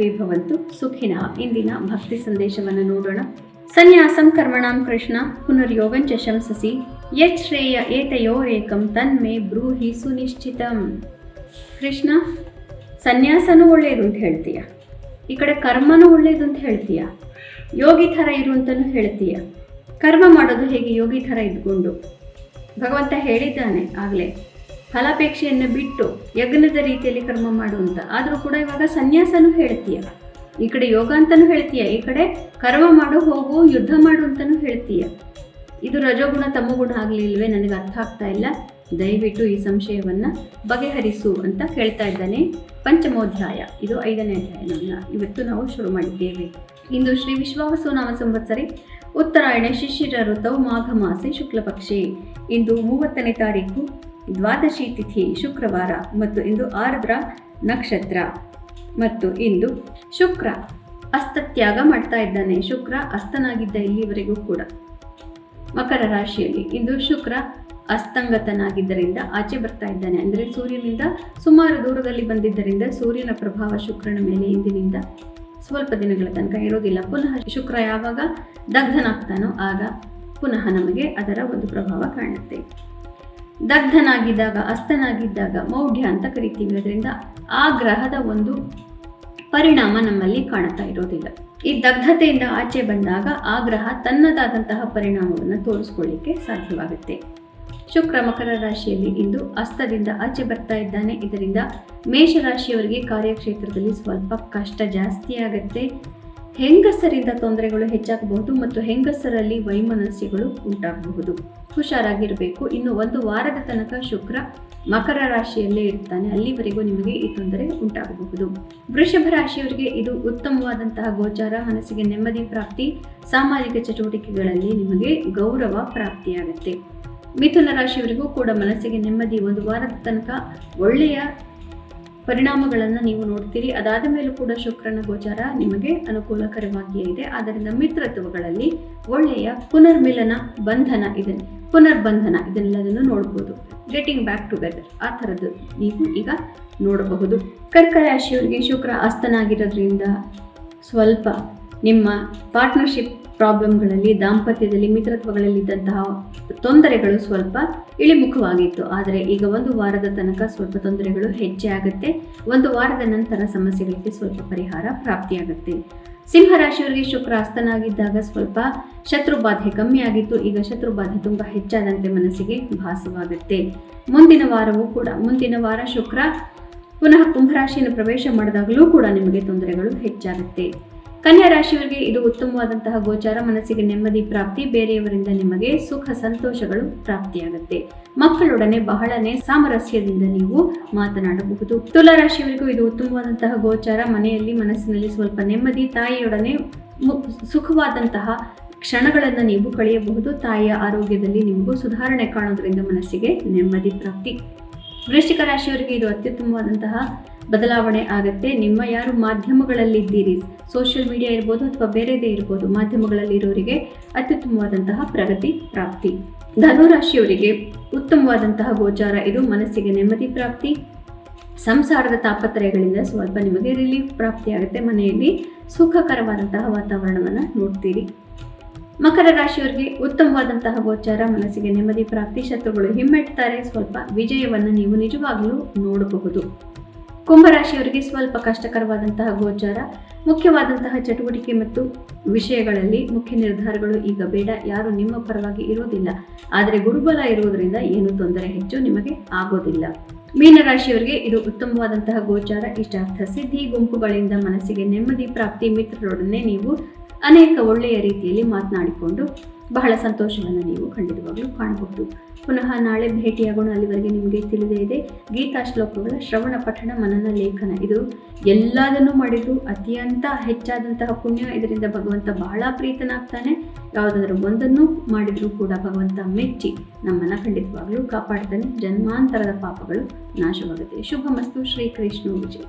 ಸರ್ವೇ ಭವಂತು ಸುಖಿನಃ. ಇಂದಿನ ಭಕ್ತಿ ಸಂದೇಶವನ್ನು ನೋಡೋಣ. ಸನ್ಯಾಸಂ ಕರ್ಮಣಾಂ ಕೃಷ್ಣ ಪುನರ್ಯೋಗಂಚ ಶಂಸಸಿ ಯತ್ ಶ್ರೇಯ ಏತಯೋರೇಕಂ ತನ್ಮೇ ಬ್ರೂಹಿ ಸುನಿಶ್ಚಿತಂ. ಕೃಷ್ಣ, ಸನ್ಯಾಸನೂ ಒಳ್ಳೆಯದು ಅಂತ ಹೇಳ್ತೀಯ, ಈ ಕಡೆ ಕರ್ಮನೂ ಒಳ್ಳೆಯದು ಅಂತ ಹೇಳ್ತೀಯ, ಯೋಗಿ ಥರ ಇರು ಅಂತಲೂ ಹೇಳ್ತೀಯ. ಕರ್ಮ ಮಾಡೋದು ಹೇಗೆ ಯೋಗಿ ಥರ ಇದ್ಕೊಂಡು? ಭಗವಂತ ಹೇಳಿದ್ದಾನೆ ಆಗಲೇ, ಫಲಾಪೇಕ್ಷೆಯನ್ನು ಬಿಟ್ಟು ಯಜ್ಞದ ರೀತಿಯಲ್ಲಿ ಕರ್ಮ ಮಾಡು ಅಂತ. ಆದರೂ ಕೂಡ ಇವಾಗ ಸನ್ಯಾಸನೂ ಹೇಳ್ತೀಯ, ಈ ಕಡೆ ಯೋಗ ಅಂತಲೂ ಹೇಳ್ತೀಯ, ಈ ಕಡೆ ಕರ್ಮ ಮಾಡು, ಹೋಗು, ಯುದ್ಧ ಮಾಡು ಅಂತಲೂ ಹೇಳ್ತೀಯ. ಇದು ರಜೋಗುಣ ತಮೋಗುಣ ಆಗಲಿಲ್ವೇ? ನನಗೆ ಅರ್ಥ ಆಗ್ತಾ ಇಲ್ಲ, ದಯವಿಟ್ಟು ಈ ಸಂಶಯವನ್ನು ಬಗೆಹರಿಸು ಅಂತ ಕೇಳ್ತಾ ಇದ್ದಾನೆ. ಪಂಚಮೋಧ್ಯಾಯ, ಇದು 5ನೇ ಅಧ್ಯಾಯವನ್ನು ಇವತ್ತು ನಾವು ಶುರು ಮಾಡಿದ್ದೇವೆ. ಇಂದು ಶ್ರೀ ವಿಶ್ವಾವಸು ನಾಮ ಸಂವತ್ಸರಿ ಉತ್ತರಾಯಣ ಶಿಶಿರ ಋತವು ಮಾಘ ಮಾಸೆ ಶುಕ್ಲ ಪಕ್ಷೆ. ಇಂದು 30ನೇ ತಾರೀಕು ದ್ವಾದಶಿ ತಿಥಿ ಶುಕ್ರವಾರ ಮತ್ತು ಇಂದು ಆರ್ದ್ರ ನಕ್ಷತ್ರ. ಮತ್ತು ಇಂದು ಶುಕ್ರ ಅಸ್ತತ್ಯಾಗ ಮಾಡ್ತಾ ಇದ್ದಾನೆ. ಶುಕ್ರ ಅಸ್ತನಾಗಿದ್ದ ಇಲ್ಲಿವರೆಗೂ ಕೂಡ ಮಕರ ರಾಶಿಯಲ್ಲಿ. ಇಂದು ಶುಕ್ರ ಅಸ್ತಂಗತನಾಗಿದ್ದರಿಂದ ಆಚೆ ಬರ್ತಾ ಇದ್ದಾನೆ, ಅಂದರೆ ಸೂರ್ಯನಿಂದ ಸುಮಾರು ದೂರದಲ್ಲಿ ಬಂದಿದ್ದರಿಂದ ಸೂರ್ಯನ ಪ್ರಭಾವ ಶುಕ್ರನ ಮೇಲೆ ಇಂದಿನಿಂದ ಸ್ವಲ್ಪ ದಿನಗಳ ತನಕ ಇರೋದಿಲ್ಲ. ಪುನಃ ಶುಕ್ರ ಯಾವಾಗ ದಗ್ಧನಾಗ್ತಾನೋ ಆಗ ಪುನಃ ನಮಗೆ ಅದರ ಒಂದು ಪ್ರಭಾವ ಕಾಣುತ್ತೆ. ದಗ್ಧನಾಗಿದ್ದಾಗ, ಅಸ್ತನಾಗಿದ್ದಾಗ ಮೌಢ್ಯ ಅಂತ ಕರಿತೀವಿ. ಅದರಿಂದ ಆ ಗ್ರಹದ ಒಂದು ಪರಿಣಾಮ ನಮ್ಮಲ್ಲಿ ಕಾಣ್ತಾ ಇರೋದಿಲ್ಲ. ಈ ದಗ್ಧತೆಯಿಂದ ಆಚೆ ಬಂದಾಗ ಆ ಗ್ರಹ ತನ್ನದಾದಂತಹ ಪರಿಣಾಮವನ್ನು ತೋರಿಸ್ಕೊಳ್ಳಿಕ್ಕೆ ಸಾಧ್ಯವಾಗುತ್ತೆ. ಶುಕ್ರ ಮಕರ ರಾಶಿಯಲ್ಲಿ ಇಂದು ಅಸ್ತದಿಂದ ಆಚೆ ಬರ್ತಾ ಇದ್ದಾನೆ. ಇದರಿಂದ ಮೇಷರಾಶಿಯವರಿಗೆ ಕಾರ್ಯಕ್ಷೇತ್ರದಲ್ಲಿ ಸ್ವಲ್ಪ ಕಷ್ಟ ಜಾಸ್ತಿ ಆಗುತ್ತೆ. ಹೆಂಗಸರಿಂದ ತೊಂದರೆಗಳು ಹೆಚ್ಚಾಗಬಹುದು ಮತ್ತು ಹೆಂಗಸರಲ್ಲಿ ವೈಮನಸ್ಯಗಳು ಉಂಟಾಗಬಹುದು. ಹುಷಾರಾಗಿರಬೇಕು. ಇನ್ನು 1 ವಾರದ ತನಕ ಶುಕ್ರ ಮಕರ ರಾಶಿಯಲ್ಲೇ ಇರ್ತಾನೆ, ಅಲ್ಲಿವರೆಗೂ ನಿಮಗೆ ಈ ತೊಂದರೆ ಉಂಟಾಗಬಹುದು. ವೃಷಭ ರಾಶಿಯವರಿಗೆ ಇದು ಉತ್ತಮವಾದಂತಹ ಗೋಚಾರ. ಮನಸ್ಸಿಗೆ ನೆಮ್ಮದಿ ಪ್ರಾಪ್ತಿ, ಸಾಮಾಜಿಕ ಚಟುವಟಿಕೆಗಳಲ್ಲಿ ನಿಮಗೆ ಗೌರವ ಪ್ರಾಪ್ತಿಯಾಗುತ್ತೆ. ಮಿಥುನ ರಾಶಿಯವರಿಗೂ ಕೂಡ ಮನಸ್ಸಿಗೆ ನೆಮ್ಮದಿ, 1 ವಾರದ ತನಕ ಒಳ್ಳೆಯ ಪರಿಣಾಮಗಳನ್ನು ನೀವು ನೋಡ್ತೀರಿ. ಅದಾದ ಮೇಲೂ ಕೂಡ ಶುಕ್ರನ ಗೋಚಾರ ನಿಮಗೆ ಅನುಕೂಲಕರವಾಗಿಯೇ ಇದೆ. ಆದ್ದರಿಂದ ಮಿತ್ರತ್ವಗಳಲ್ಲಿ ಒಳ್ಳೆಯ ಪುನರ್ಮಿಲನ, ಬಂಧನ ಇದೆ, ಪುನರ್ಬಂಧನ ಇದೆಲ್ಲದನ್ನು ನೋಡ್ಬೋದು. ಗೆಟಿಂಗ್ ಬ್ಯಾಕ್ ಟುಗೆದರ್ ಆ ಥರದ್ದು ನೀವು ಈಗ ನೋಡಬಹುದು. ಕರ್ಕ ರಾಶಿಯವರಿಗೆ ಶುಕ್ರ ಅಸ್ತನಾಗಿರೋದ್ರಿಂದ ಸ್ವಲ್ಪ ನಿಮ್ಮ ಪಾರ್ಟ್ನರ್ಶಿಪ್ ಪ್ರಾಬ್ಲಮ್ಗಳಲ್ಲಿ, ದಾಂಪತ್ಯದಲ್ಲಿ, ಮಿತ್ರತ್ವಗಳಲ್ಲಿದ್ದಂತಹ ತೊಂದರೆಗಳು ಸ್ವಲ್ಪ ಇಳಿಮುಖವಾಗಿತ್ತು. ಆದರೆ ಈಗ 1 ವಾರದ ತನಕ ಸ್ವಲ್ಪ ತೊಂದರೆಗಳು ಹೆಚ್ಚೇ ಆಗುತ್ತೆ. 1 ವಾರದ ನಂತರ ಸಮಸ್ಯೆಗಳಿಗೆ ಸ್ವಲ್ಪ ಪರಿಹಾರ ಪ್ರಾಪ್ತಿಯಾಗುತ್ತೆ. ಸಿಂಹರಾಶಿಯವರಿಗೆ ಶುಕ್ರ ಅಸ್ತನಾಗಿದ್ದಾಗ ಸ್ವಲ್ಪ ಶತ್ರುಬಾಧೆ ಕಮ್ಮಿ ಆಗಿತ್ತು. ಈಗ ಶತ್ರುಬಾಧೆ ತುಂಬ ಹೆಚ್ಚಾದಂತೆ ಮನಸ್ಸಿಗೆ ಭಾಸವಾಗುತ್ತೆ. ಮುಂದಿನ ವಾರ ಶುಕ್ರ ಪುನಃ ಕುಂಭರಾಶಿಯನ್ನು ಪ್ರವೇಶ ಮಾಡಿದಾಗಲೂ ಕೂಡ ನಿಮಗೆ ತೊಂದರೆಗಳು ಹೆಚ್ಚಾಗುತ್ತೆ. ಕನ್ಯಾ ರಾಶಿಯವರಿಗೆ ಇದು ಉತ್ತಮವಾದಂತಹ ಗೋಚಾರ. ಮನಸ್ಸಿಗೆ ನೆಮ್ಮದಿ ಪ್ರಾಪ್ತಿ, ಬೇರೆಯವರಿಂದ ನಿಮಗೆ ಸುಖ ಸಂತೋಷಗಳು ಪ್ರಾಪ್ತಿಯಾಗುತ್ತೆ. ಮಕ್ಕಳೊಡನೆ ಬಹಳನೇ ಸಾಮರಸ್ಯದಿಂದ ನೀವು ಮಾತನಾಡಬಹುದು. ತುಲಾ ರಾಶಿಯವರಿಗೂ ಇದು ಉತ್ತಮವಾದಂತಹ ಗೋಚಾರ. ಮನೆಯಲ್ಲಿ ಮನಸ್ಸಿನಲ್ಲಿ ಸ್ವಲ್ಪ ನೆಮ್ಮದಿ, ತಾಯಿಯೊಡನೆ ಸುಖವಾದಂತಹ ಕ್ಷಣಗಳನ್ನು ನೀವು ಕಳೆಯಬಹುದು. ತಾಯಿಯ ಆರೋಗ್ಯದಲ್ಲಿ ನಿಮಗೂ ಸುಧಾರಣೆ ಕಾಣೋದ್ರಿಂದ ಮನಸ್ಸಿಗೆ ನೆಮ್ಮದಿ ಪ್ರಾಪ್ತಿ. ವೃಶ್ಚಿಕ ರಾಶಿಯವರಿಗೆ ಇದು ಅತ್ಯುತ್ತಮವಾದಂತಹ ಬದಲಾವಣೆ ಆಗುತ್ತೆ. ನಿಮ್ಮ ಯಾರು ಮಾಧ್ಯಮಗಳಲ್ಲಿದ್ದೀರಿ, ಸೋಷಿಯಲ್ ಮೀಡಿಯಾ ಇರ್ಬೋದು ಅಥವಾ ಬೇರೆದೇ ಇರ್ಬೋದು, ಮಾಧ್ಯಮಗಳಲ್ಲಿರೋರಿಗೆ ಅತ್ಯುತ್ತಮವಾದಂತಹ ಪ್ರಗತಿ ಪ್ರಾಪ್ತಿ. ಧನುರಾಶಿಯವರಿಗೆ ಉತ್ತಮವಾದಂತಹ ಗೋಚಾರ. ಇದು ಮನಸ್ಸಿಗೆ ನೆಮ್ಮದಿ ಪ್ರಾಪ್ತಿ, ಸಂಸಾರದ ತಾಪತ್ರಯಗಳಿಂದ ಸ್ವಲ್ಪ ನಿಮಗೆ ರಿಲೀಫ್ ಪ್ರಾಪ್ತಿಯಾಗುತ್ತೆ. ಮನೆಯಲ್ಲಿ ಸುಖಕರವಾದಂತಹ ವಾತಾವರಣವನ್ನು ನೋಡ್ತೀರಿ. ಮಕರ ರಾಶಿಯವರಿಗೆ ಉತ್ತಮವಾದಂತಹ ಗೋಚಾರ. ಮನಸ್ಸಿಗೆ ನೆಮ್ಮದಿ ಪ್ರಾಪ್ತಿ, ಶತ್ರುಗಳು ಹಿಮ್ಮೆಟ್ತಾರೆ, ಸ್ವಲ್ಪ ವಿಜಯವನ್ನು ನೀವು ನಿಜವಾಗಲೂ ನೋಡಬಹುದು. ಕುಂಭರಾಶಿಯವರಿಗೆ ಸ್ವಲ್ಪ ಕಷ್ಟಕರವಾದಂತಹ ಗೋಚಾರ. ಮುಖ್ಯವಾದಂತಹ ಚಟುವಟಿಕೆ ಮತ್ತು ವಿಷಯಗಳಲ್ಲಿ ಮುಖ್ಯ ನಿರ್ಧಾರಗಳು ಈಗ ಬೇಡ. ಯಾರು ನಿಮ್ಮ ಪರವಾಗಿ ಇರೋದಿಲ್ಲ, ಆದರೆ ಗುರುಬಲ ಇರುವುದರಿಂದ ಏನು ತೊಂದರೆ ಹೆಚ್ಚು ನಿಮಗೆ ಆಗೋದಿಲ್ಲ. ಮೀನರಾಶಿಯವರಿಗೆ ಇದು ಉತ್ತಮವಾದಂತಹ ಗೋಚಾರ. ಇಷ್ಟಾರ್ಥ ಸಿದ್ಧಿ, ಗುಂಪುಗಳಿಂದ ಮನಸ್ಸಿಗೆ ನೆಮ್ಮದಿ ಪ್ರಾಪ್ತಿ, ಮಿತ್ರರೊಡನೆ ನೀವು ಅನೇಕ ಒಳ್ಳೆಯ ರೀತಿಯಲ್ಲಿ ಮಾತನಾಡಿಕೊಂಡು ಬಹಳ ಸಂತೋಷವನ್ನು ನೀವು ಖಂಡಿತವಾಗ್ಲೂ ಕಾಣಬಹುದು. ಪುನಃ ನಾಳೆ ಭೇಟಿಯಾಗೋಣ. ಅಲ್ಲಿವರೆಗೆ ನಿಮಗೆ ತಿಳಿದೇ ಇದೆ ಗೀತಾ ಶ್ಲೋಕಗಳ ಶ್ರವಣ, ಪಠಣ, ಮನನ, ಲೇಖನ ಇದು ಎಲ್ಲದನ್ನೂ ಮಾಡಿದ್ರು ಅತ್ಯಂತ ಹೆಚ್ಚಾದಂತಹ ಪುಣ್ಯ. ಇದರಿಂದ ಭಗವಂತ ಬಹಳ ಪ್ರೀತನಾಗ್ತಾನೆ. ಯಾವುದಾದ್ರೂ ಒಂದನ್ನು ಮಾಡಿದರೂ ಕೂಡ ಭಗವಂತ ಮೆಚ್ಚಿ ನಮ್ಮನ್ನು ಖಂಡಿತವಾಗ್ಲೂ ಕಾಪಾಡ್ತಾನೆ. ಜನ್ಮಾಂತರದ ಪಾಪಗಳು ನಾಶವಾಗುತ್ತೆ. ಶುಭಮಸ್ತು. ಶ್ರೀಕೃಷ್ಣ ವಿಜಯ.